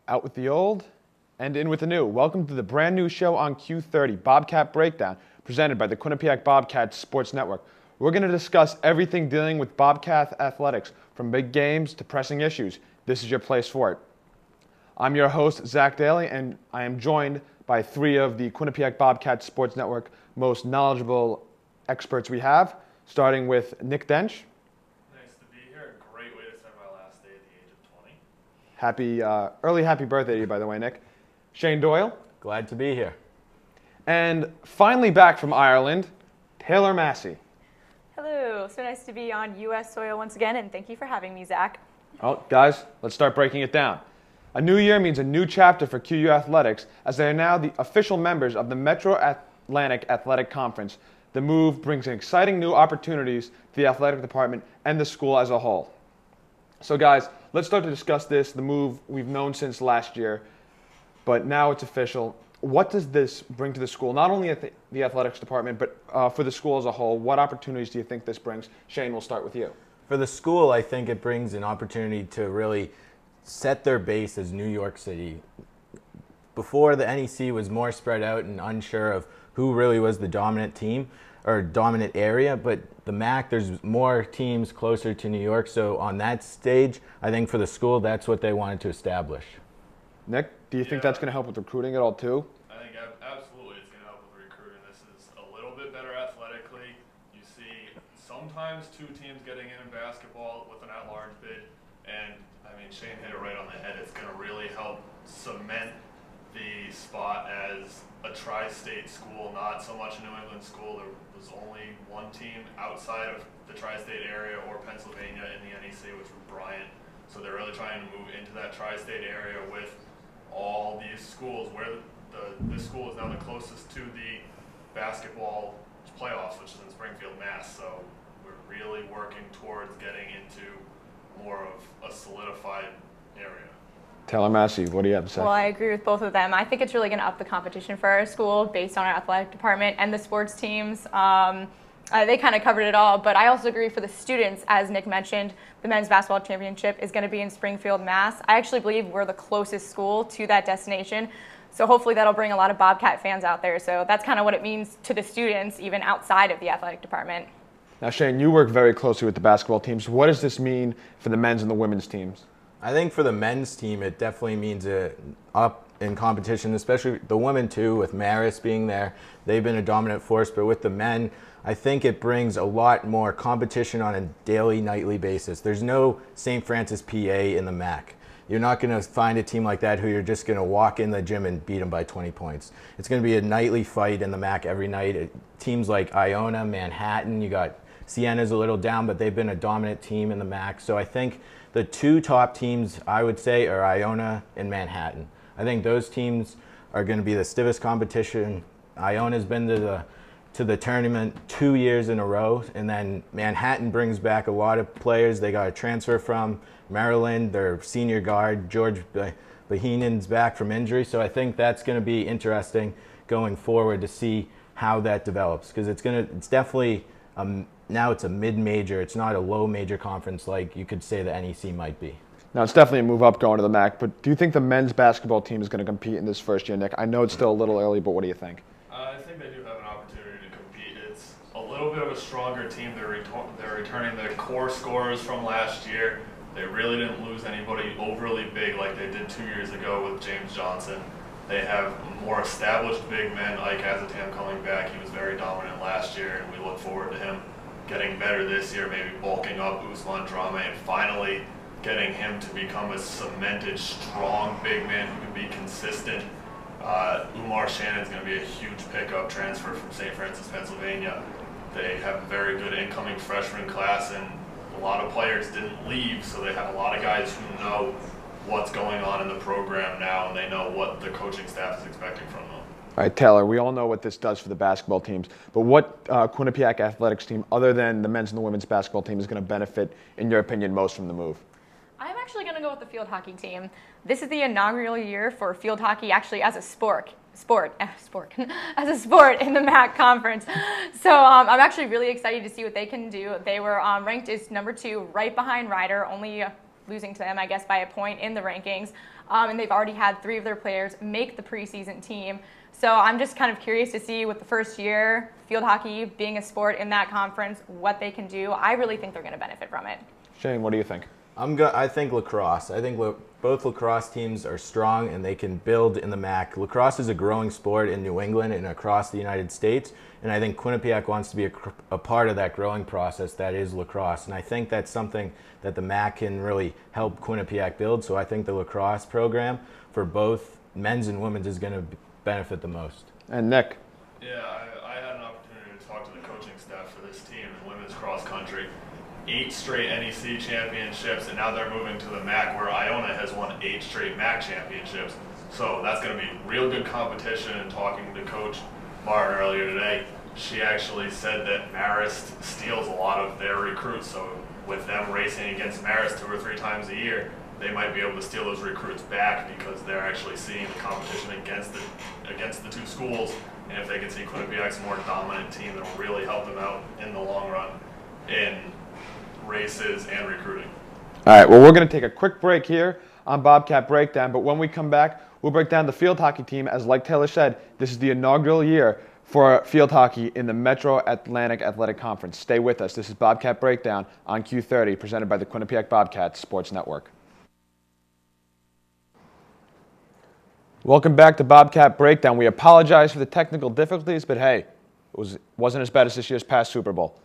Out with the old and in with the new. Welcome to the brand new show on Q30, Bobcat Breakdown, presented by the Quinnipiac Bobcat Sports Network. We're going to discuss everything dealing with Bobcat athletics, from big games to pressing issues. This is your place for it. I'm your host, Zack Daly, and I am joined by three of the Quinnipiac Bobcat Sports Network most knowledgeable experts we have, starting with Nick Dench. Nice to be here. Great way to spend my last day at the age of 20. Early happy birthday to you, by the way, Nick. Shane Doyle. Glad to be here. And finally back from Ireland, Taylor Massey. Hello, so nice to be on U.S. soil once again, and thank you for having me, Zack. Well, guys, let's start breaking it down. A new year means a new chapter for QU Athletics, as they are now the official members of the Metro Atlantic Athletic Conference. The move brings exciting new opportunities to the athletic department and the school as a whole. So guys, let's start to discuss this, the move we've known since last year, but now it's official. What does this bring to the school, not only at the athletics department, but for the school as a whole? What opportunities do you think this brings? Shane, we'll start with you. For the school, I think it brings an opportunity to really set their base as New York City. Before, the NEC was more spread out and unsure of who really was the dominant team or dominant area, but the MAAC, there's more teams closer to New York, so on that stage, I think for the school, that's what they wanted to establish. Nick, do you think that's going to help with recruiting at all too? I think absolutely it's going to help with recruiting. This is a little bit better athletically. You see sometimes two teams getting in basketball with an at-large bid, and I mean, Shane hit it right on the head. It's going to really help cement the spot as a tri-state school, not so much a New England school. There was only one team outside of the tri-state area or Pennsylvania in the NEC, which was Bryant. So they're really trying to move into that tri-state area with all these schools, where this school is now the closest to the basketball playoffs, which is in Springfield, Mass. So we're really working towards getting into more of a solidified area. Taylor Massey, what do you have to say? Well, I agree with both of them. I think it's really going to up the competition for our school based on our athletic department and the sports teams. They kind of covered it all, but I also agree for the students, as Nick mentioned, the men's basketball championship is going to be in Springfield, Mass. I actually believe we're the closest school to that destination, so hopefully that'll bring a lot of Bobcat fans out there. So that's kind of what it means to the students, even outside of the athletic department. Now, Shane, you work very closely with the basketball teams. What does this mean for the men's and the women's teams? I think for the men's team, it definitely means a up in competition, especially the women too, with Maris being there. They've been a dominant force, but with the men, I think it brings a lot more competition on a daily, nightly basis. There's no St. Francis, PA in the MAAC. You're not going to find a team like that who you're just going to walk in the gym and beat them by 20 points. It's going to be a nightly fight in the MAAC every night. Teams like Iona, Manhattan, you got Siena's a little down, but they've been a dominant team in the MAAC. So I think the two top teams, I would say, are Iona and Manhattan. I think those teams are going to be the stiffest competition. Iona's been to the tournament 2 years in a row, and then Manhattan brings back a lot of players. They got a transfer from Maryland, their senior guard, George Bahinen's back from injury, so I think that's going to be interesting going forward to see how that develops, because it's definitely, now it's a mid-major, it's not a low-major conference like you could say the NEC might be. Now, it's definitely a move up going to the MAAC, but do you think the men's basketball team is going to compete in this first year, Nick? I know it's still a little early, but what do you think? I think they do have an opportunity to compete. It's a little bit of a stronger team. They're returning their core scorers from last year. They really didn't lose anybody overly big like they did 2 years ago with James Johnson. They have more established big men. Ike Azatam coming back. He was very dominant last year, and we look forward to him getting better this year, maybe bulking up Usman Drame and finally getting him to become a cemented, strong big man who can be consistent. Umar Shannon's going to be a huge pickup transfer from St. Francis, Pennsylvania. They have a very good incoming freshman class, and a lot of players didn't leave, so they have a lot of guys who know what's going on in the program now, and they know what the coaching staff is expecting from them. All right, Taylor, we all know what this does for the basketball teams, but what Quinnipiac athletics team, other than the men's and the women's basketball team, is going to benefit, in your opinion, most from the move? I'm actually going to go with the field hockey team. This is the inaugural year for field hockey actually as a sport as a sport in the MAAC conference. So I'm actually really excited to see what they can do. They were ranked as number 2 right behind Ryder, only losing to them, I guess, by a point in the rankings. And they've already had 3 of their players make the preseason team. So I'm just kind of curious to see with the first year, field hockey being a sport in that conference, what they can do. I really think they're going to benefit from it. Shane, what do you think? I think lacrosse. I think both lacrosse teams are strong and they can build in the MAAC. Lacrosse is a growing sport in New England and across the United States, and I think Quinnipiac wants to be a part of that growing process that is lacrosse. And I think that's something that the MAAC can really help Quinnipiac build. So I think the lacrosse program for both men's and women's is going to benefit the most. And Nick? Yeah, I had an opportunity to talk to the coaching staff for this team in women's cross country. 8 straight NEC championships, and now they're moving to the MAAC, where Iona has won 8 straight MAAC championships. So that's going to be real good competition. And talking to Coach Martin earlier today, she actually said that Marist steals a lot of their recruits. So with them racing against Marist 2 or 3 times a year, they might be able to steal those recruits back because they're actually seeing the competition against the 2 schools. And if they can see Quinnipiac's more dominant team, it'll really help them out in the long run in races and recruiting. All right, well, we're going to take a quick break here on Bobcat Breakdown, but when we come back, we'll break down the field hockey team. As like Taylor said, this is the inaugural year for field hockey in the Metro Atlantic Athletic Conference. Stay with us. This is Bobcat Breakdown on Q30, presented by the Quinnipiac Bobcats Sports Network. Welcome back to Bobcat Breakdown. We apologize for the technical difficulties, but hey, it wasn't as bad as this year's past Super Bowl.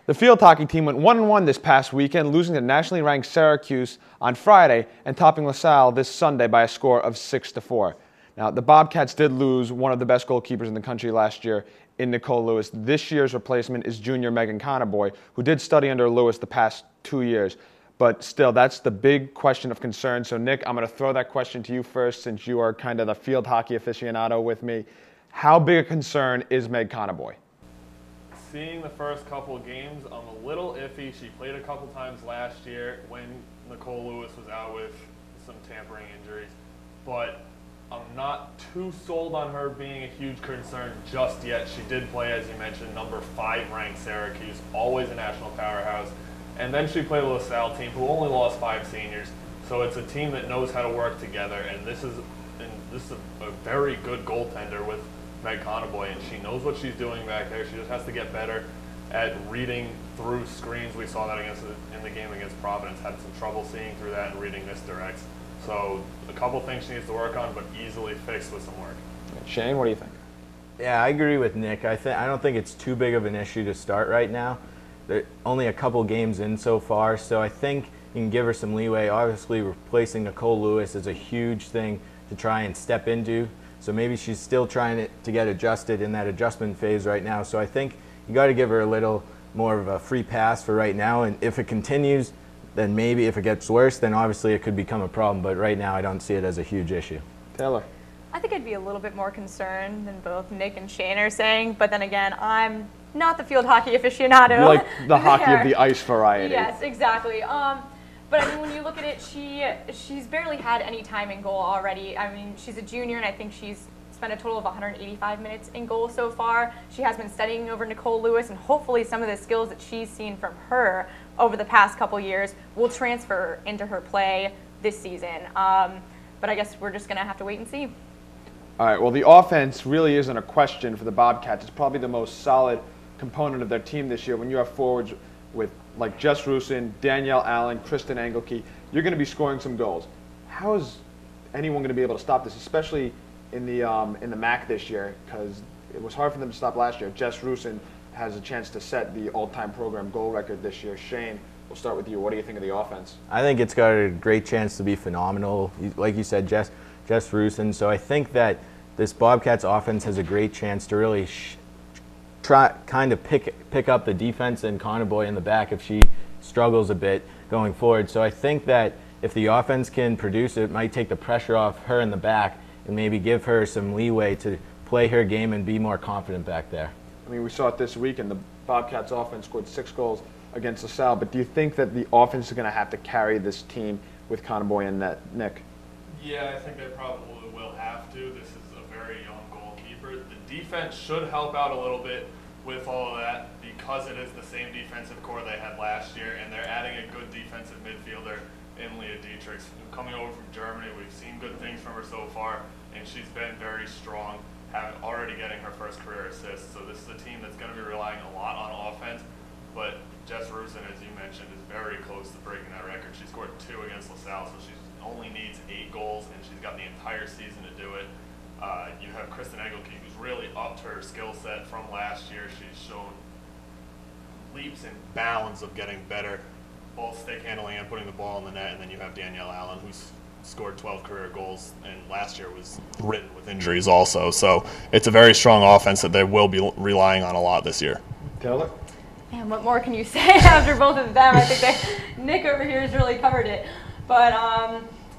The field hockey team went 1-1 this past weekend, losing to nationally ranked Syracuse on Friday and topping LaSalle this Sunday by a score of 6-4. Now, the Bobcats did lose one of the best goalkeepers in the country last year in Nicole Lewis. This year's replacement is junior Megan Connerboy, who did study under Lewis the past 2 years. But still, that's the big question of concern. So, Nick, I'm going to throw that question to you first, since you are kind of the field hockey aficionado with me. How big a concern is Meg Connerboy? Seeing the first couple of games, I'm a little iffy. She played a couple times last year when Nicole Lewis was out with some tampering injuries. But I'm not too sold on her being a huge concern just yet. She did play, as you mentioned, number 5 ranked Syracuse, always a national powerhouse. And then she played a LaSalle team who only lost 5 seniors. So it's a team that knows how to work together. And this is a very good goaltender with Meg Connerboy, and she knows what she's doing back there. She just has to get better at reading through screens. We saw that in the game against Providence. Had some trouble seeing through that and reading misdirects. So a couple things she needs to work on, but easily fixed with some work. Shane, what do you think? Yeah, I agree with Nick. I don't think it's too big of an issue to start right now. They're only a couple games in so far, so I think you can give her some leeway. Obviously, replacing Nicole Lewis is a huge thing to try and step into. So maybe she's still trying to get adjusted in that adjustment phase right now. So I think you got to give her a little more of a free pass for right now. And if it continues, then maybe if it gets worse, then obviously it could become a problem. But right now I don't see it as a huge issue. Taylor? I think I'd be a little bit more concerned than both Nick and Shane are saying. But then again, I'm not the field hockey aficionado. You like the hockey of the ice variety. Yes, exactly. But I mean, when you look at it, she's barely had any time in goal already. I mean, she's a junior, and I think she's spent a total of 185 minutes in goal so far. She has been studying over Nicole Lewis, and hopefully some of the skills that she's seen from her over the past couple years will transfer into her play this season. But I guess we're just going to have to wait and see. All right, well, the offense really isn't a question for the Bobcats. It's probably the most solid component of their team this year. When you have forwards with like Jess Rusin, Danielle Allen, Kristen Engelke, you're going to be scoring some goals. How is anyone going to be able to stop this, especially in the MAAC this year? Because it was hard for them to stop last year. Jess Rusin has a chance to set the all-time program goal record this year. Shane, we'll start with you. What do you think of the offense? I think it's got a great chance to be phenomenal. Like you said, Jess Rusin. So I think that this Bobcats offense has a great chance to really kind of pick up the defense and Connerboy in the back if she struggles a bit going forward. So I think that if the offense can produce it, might take the pressure off her in the back and maybe give her some leeway to play her game and be more confident back there. I mean, we saw it this week, and the Bobcats offense scored 6 goals against LaSalle. But do you think that the offense is going to have to carry this team with Connerboy in net, Nick? Yeah, I think they probably will have to. This is a very young goalkeeper. The defense should help out a little bit with all of that because it is the same defensive core they had last year, and they're adding a good defensive midfielder in Leah Dietrich's. Coming over from Germany, we've seen good things from her so far, and she's been very strong, already getting her first career assist. So this is a team that's going to be relying a lot on offense, but Jess Rusin, as you mentioned, is very close to breaking that record. She scored 2 against LaSalle, so she only needs 8 goals, and she's got the entire season to do it. You have Kristen Engelke, who's really upped her skill set from last year. She's shown leaps and bounds of getting better, both stick handling and putting the ball in the net. And then you have Danielle Allen, who's scored 12 career goals, and last year was ridden with injuries also. So it's a very strong offense that they will be relying on a lot this year. Taylor? Man, what more can you say after both of them? I think Nick over here has really covered it. But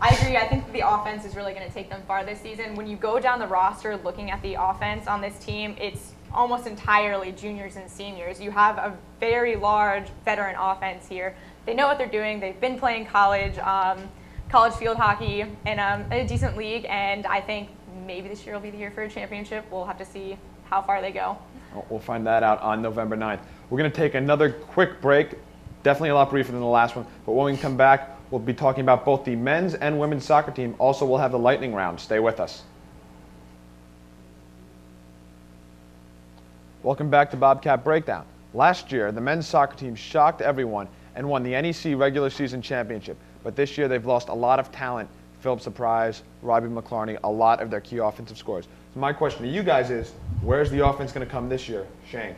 I agree. I think the offense is really going to take them far this season. When you go down the roster looking at the offense on this team, it's almost entirely juniors and seniors. You have a very large veteran offense here. They know what they're doing. They've been playing college field hockey in a decent league, and I think maybe this year will be the year for a championship. We'll have to see how far they go. We'll find that out on November 9th. We're going to take another quick break, definitely a lot briefer than the last one, but when we come back, we'll be talking about both the men's and women's soccer team. Also, we'll have the lightning round. Stay with us. Welcome back to Bobcat Breakdown. Last year, the men's soccer team shocked everyone and won the NEC regular season championship. But this year, they've lost a lot of talent. Philip Surprise, Robbie McClarney, a lot of their key offensive scorers. So my question to you guys is, where's the offense going to come this year? Shane?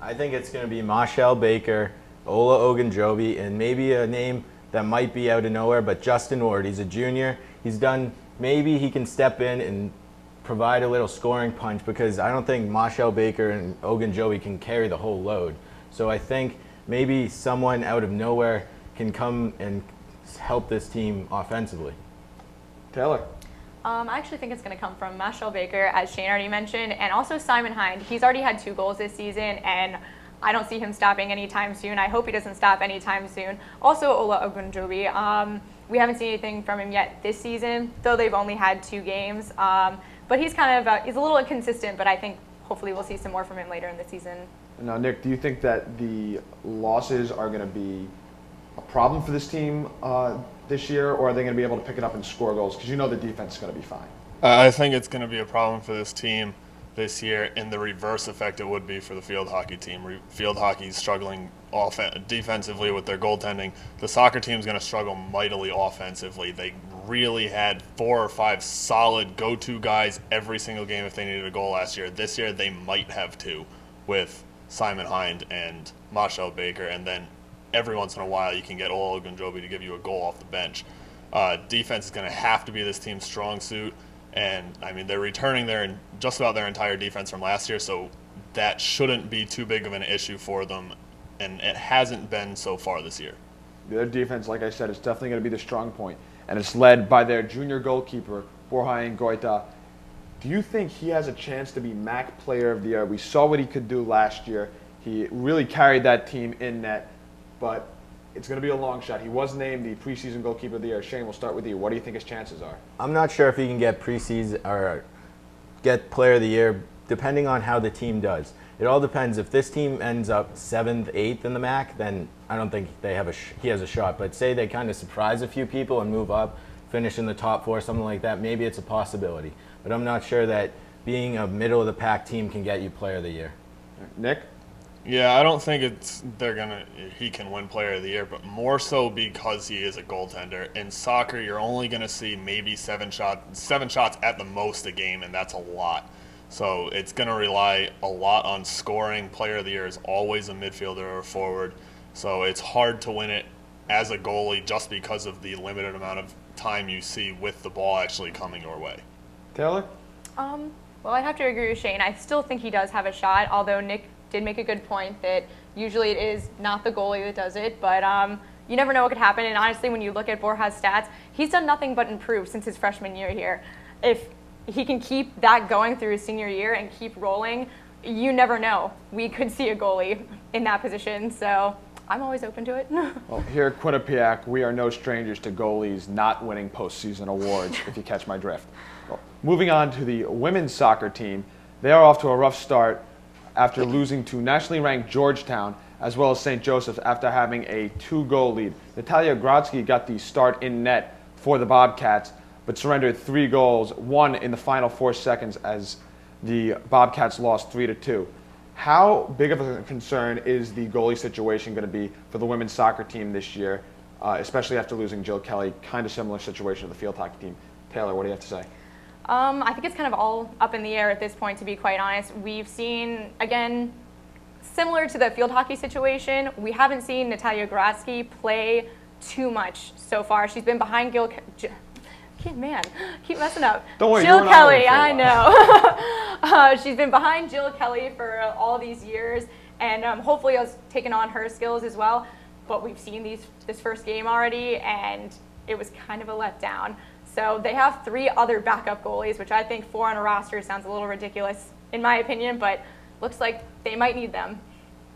I think it's going to be Michelle Baker, Ola Ogunjobi, and maybe a name that might be out of nowhere, but Justin Ward. He's a junior. Maybe he can step in and provide a little scoring punch, because I don't think Michelle Baker and Ogunjobi can carry the whole load. So I think maybe someone out of nowhere can come and help this team offensively. Taylor? I actually think it's going to come from Michelle Baker, as Shane already mentioned, and also Simon Hind. He's already had 2 goals this season, and I don't see him stopping anytime soon. I hope he doesn't stop anytime soon. Also, Ola Ogunjobi. We haven't seen anything from him yet this season, though they've only had 2 games. But he's kind of he's a little inconsistent, but I think hopefully we'll see some more from him later in the season. Now, Nick, do you think that the losses are going to be a problem for this team this year, or are they going to be able to pick it up and score goals? Because you know the defense is going to be fine. I think it's going to be a problem for this team this year, in the reverse effect it would be for the field hockey team. Field hockey is struggling defensively with their goaltending. The soccer team is going to struggle mightily offensively. They really had 4 or 5 solid go-to guys every single game if they needed a goal last year. This year they might have 2 with Simon Hind and Michelle Baker, and then every once in a while you can get Ola Ogunjobi to give you a goal off the bench. Defense is going to have to be this team's strong suit. And, I mean, they're returning just about their entire defense from last year, so that shouldn't be too big of an issue for them, and it hasn't been so far this year. Their defense, like I said, is definitely going to be the strong point, and it's led by their junior goalkeeper, Borja Goita. Do you think he has a chance to be MAAC Player of the Year? We saw what he could do last year. He really carried that team in net, but it's going to be a long shot. He was named the preseason goalkeeper of the year. Shane, we'll start with you. What do you think his chances are? I'm not sure if he can get preseason or get player of the year, depending on how the team does. It all depends. If this team ends up 7th, 8th in the MAAC, then I don't think he has a shot. But say they kind of surprise a few people and move up, finish in the top 4, something like that, maybe it's a possibility. But I'm not sure that being a middle-of-the-pack team can get you player of the year. Nick? Yeah, I don't think he can win player of the year, but more so because he is a goaltender. In soccer, you're only going to see maybe 7 shots at the most a game, and that's a lot. So it's going to rely a lot on scoring. Player of the year is always a midfielder or a forward. So it's hard to win it as a goalie just because of the limited amount of time you see with the ball actually coming your way. Taylor? Well, I'd have to agree with Shane. I still think he does have a shot, although Nick did make a good point that usually it is not the goalie that does it, but you never know what could happen. And honestly, when you look at Borja's stats, he's done nothing but improve since his freshman year here. If he can keep that going through his senior year and keep rolling, you never know. We could see a goalie in that position, so I'm always open to it. Well, here at Quinnipiac, we are no strangers to goalies not winning postseason awards, if you catch my drift. Well, moving on to the women's soccer team, they are off to a rough start after losing to nationally ranked Georgetown as well as St. Joseph's after having a 2-goal lead. Natalia Grodzki got the start in net for the Bobcats, but surrendered 3 goals, one in the final 4 seconds as the Bobcats lost 3-2. How big of a concern is the goalie situation going to be for the women's soccer team this year, especially after losing Jill Kelly? Kind of similar situation to the field hockey team. Taylor, what do you have to say? I think it's kind of all up in the air at this point, to be quite honest. We've seen, again, similar to the field hockey situation, we haven't seen Natalia Grodzki play too much so far. She's been behind keep messing up. Don't worry, Jill Kelly, I know. She's been behind Jill Kelly for all these years, and hopefully has taken on her skills as well. But we've seen this first game already, and it was kind of a letdown. So they have 3 other backup goalies, which I think 4 on a roster sounds a little ridiculous in my opinion, but looks like they might need them.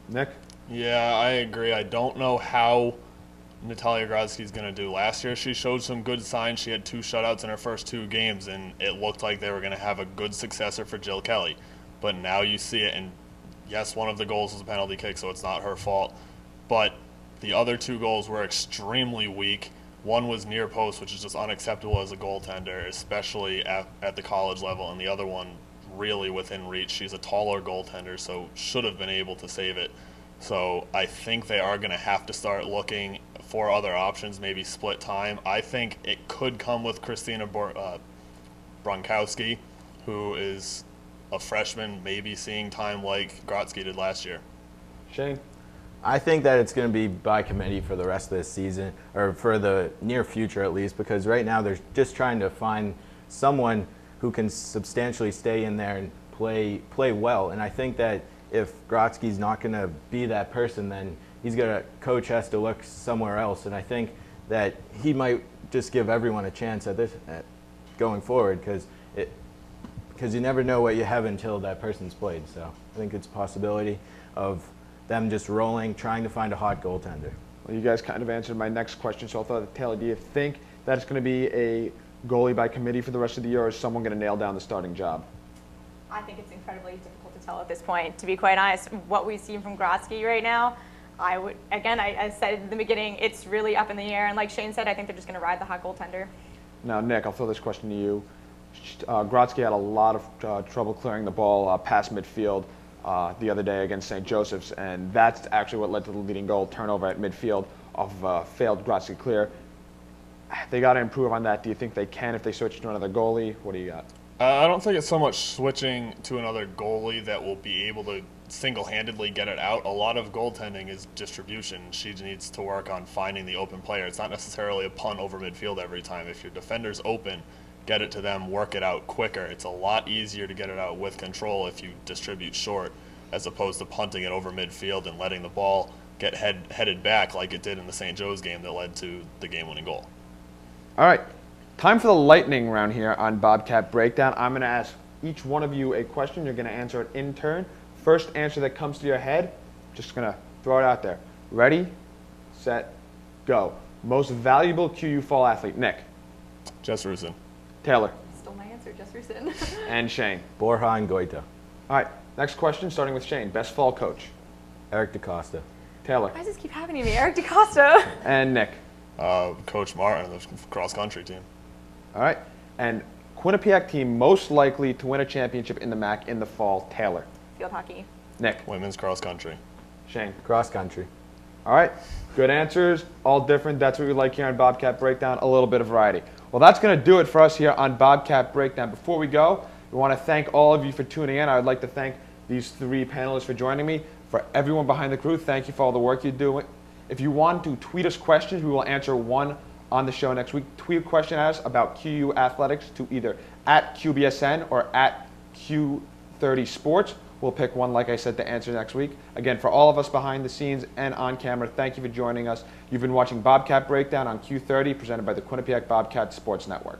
Nick? Yeah, I agree. I don't know how Natalia Grodzki is going to do. Last year she showed some good signs. She had 2 shutouts in her first 2 games, and it looked like they were going to have a good successor for Jill Kelly. But now you see it, and yes, one of the goals was a penalty kick, so it's not her fault. But the other 2 goals were extremely weak. One was near post, which is just unacceptable as a goaltender, especially at the college level, and the other one really within reach. She's a taller goaltender, so should have been able to save it. So I think they are going to have to start looking for other options, maybe split time. I think it could come with Christina Bronkowski, who is a freshman, maybe seeing time like Grodzki did last year. Shane? I think that it's going to be by committee for the rest of this season, or for the near future at least, because right now they're just trying to find someone who can substantially stay in there and play well. And I think that if Grodzki's not going to be that person, then coach has to look somewhere else. And I think that he might just give everyone a chance at going forward, because you never know what you have until that person's played. So I think it's a possibility of them just rolling, trying to find a hot goaltender. Well, you guys kind of answered my next question, so I thought, Taylor, do you think that it's going to be a goalie by committee for the rest of the year, or is someone going to nail down the starting job? I think it's incredibly difficult to tell at this point. To be quite honest, what we've seen from Grodzki right now, I said in the beginning, it's really up in the air. And like Shane said, I think they're just going to ride the hot goaltender. Now, Nick, I'll throw this question to you. Grodzki had a lot of trouble clearing the ball past midfield the other day against St. Joseph's, and that's actually what led to the leading goal, turnover at midfield of failed Grodzki clear. They got to improve on that. Do you think they can if they switch to another goalie? What do you got? I don't think it's so much switching to another goalie that will be able to single-handedly get it out. A lot of goaltending is distribution. She needs to work on finding the open player. It's not necessarily a punt over midfield every time. If your defender's open, get it to them, work it out quicker. It's a lot easier to get it out with control if you distribute short, as opposed to punting it over midfield and letting the ball get headed back like it did in the St. Joe's game that led to the game-winning goal. All right, time for the lightning round here on Bobcat Breakdown. I'm going to ask each one of you a question. You're going to answer it in turn. First answer that comes to your head, just going to throw it out there. Ready, set, go. Most valuable QU fall athlete, Nick. Jess Rusin. Taylor. Still my answer, just Rusin. And Shane. Borja and Goita. All right, next question, starting with Shane. Best fall coach. Eric DaCosta. Taylor. I just keep having to be Eric DaCosta. And Nick. Coach Martin, the cross-country team. All right, and Quinnipiac team most likely to win a championship in the MAAC in the fall, Taylor. Field hockey. Nick. Women's cross-country. Shane. Cross country. All right, good answers, all different. That's what we like here on Bobcat Breakdown, a little bit of variety. Well, that's going to do it for us here on Bobcat Breakdown. Before we go, we want to thank all of you for tuning in. I would like to thank these 3 panelists for joining me. For everyone behind the crew, thank you for all the work you're doing. If you want to tweet us questions, we will answer one on the show next week. Tweet a question at us about QU athletics to either at QBSN or at Q30 Sports. We'll pick one, like I said, to answer next week. Again, for all of us behind the scenes and on camera, thank you for joining us. You've been watching Bobcat Breakdown on Q30, presented by the Quinnipiac Bobcat Sports Network.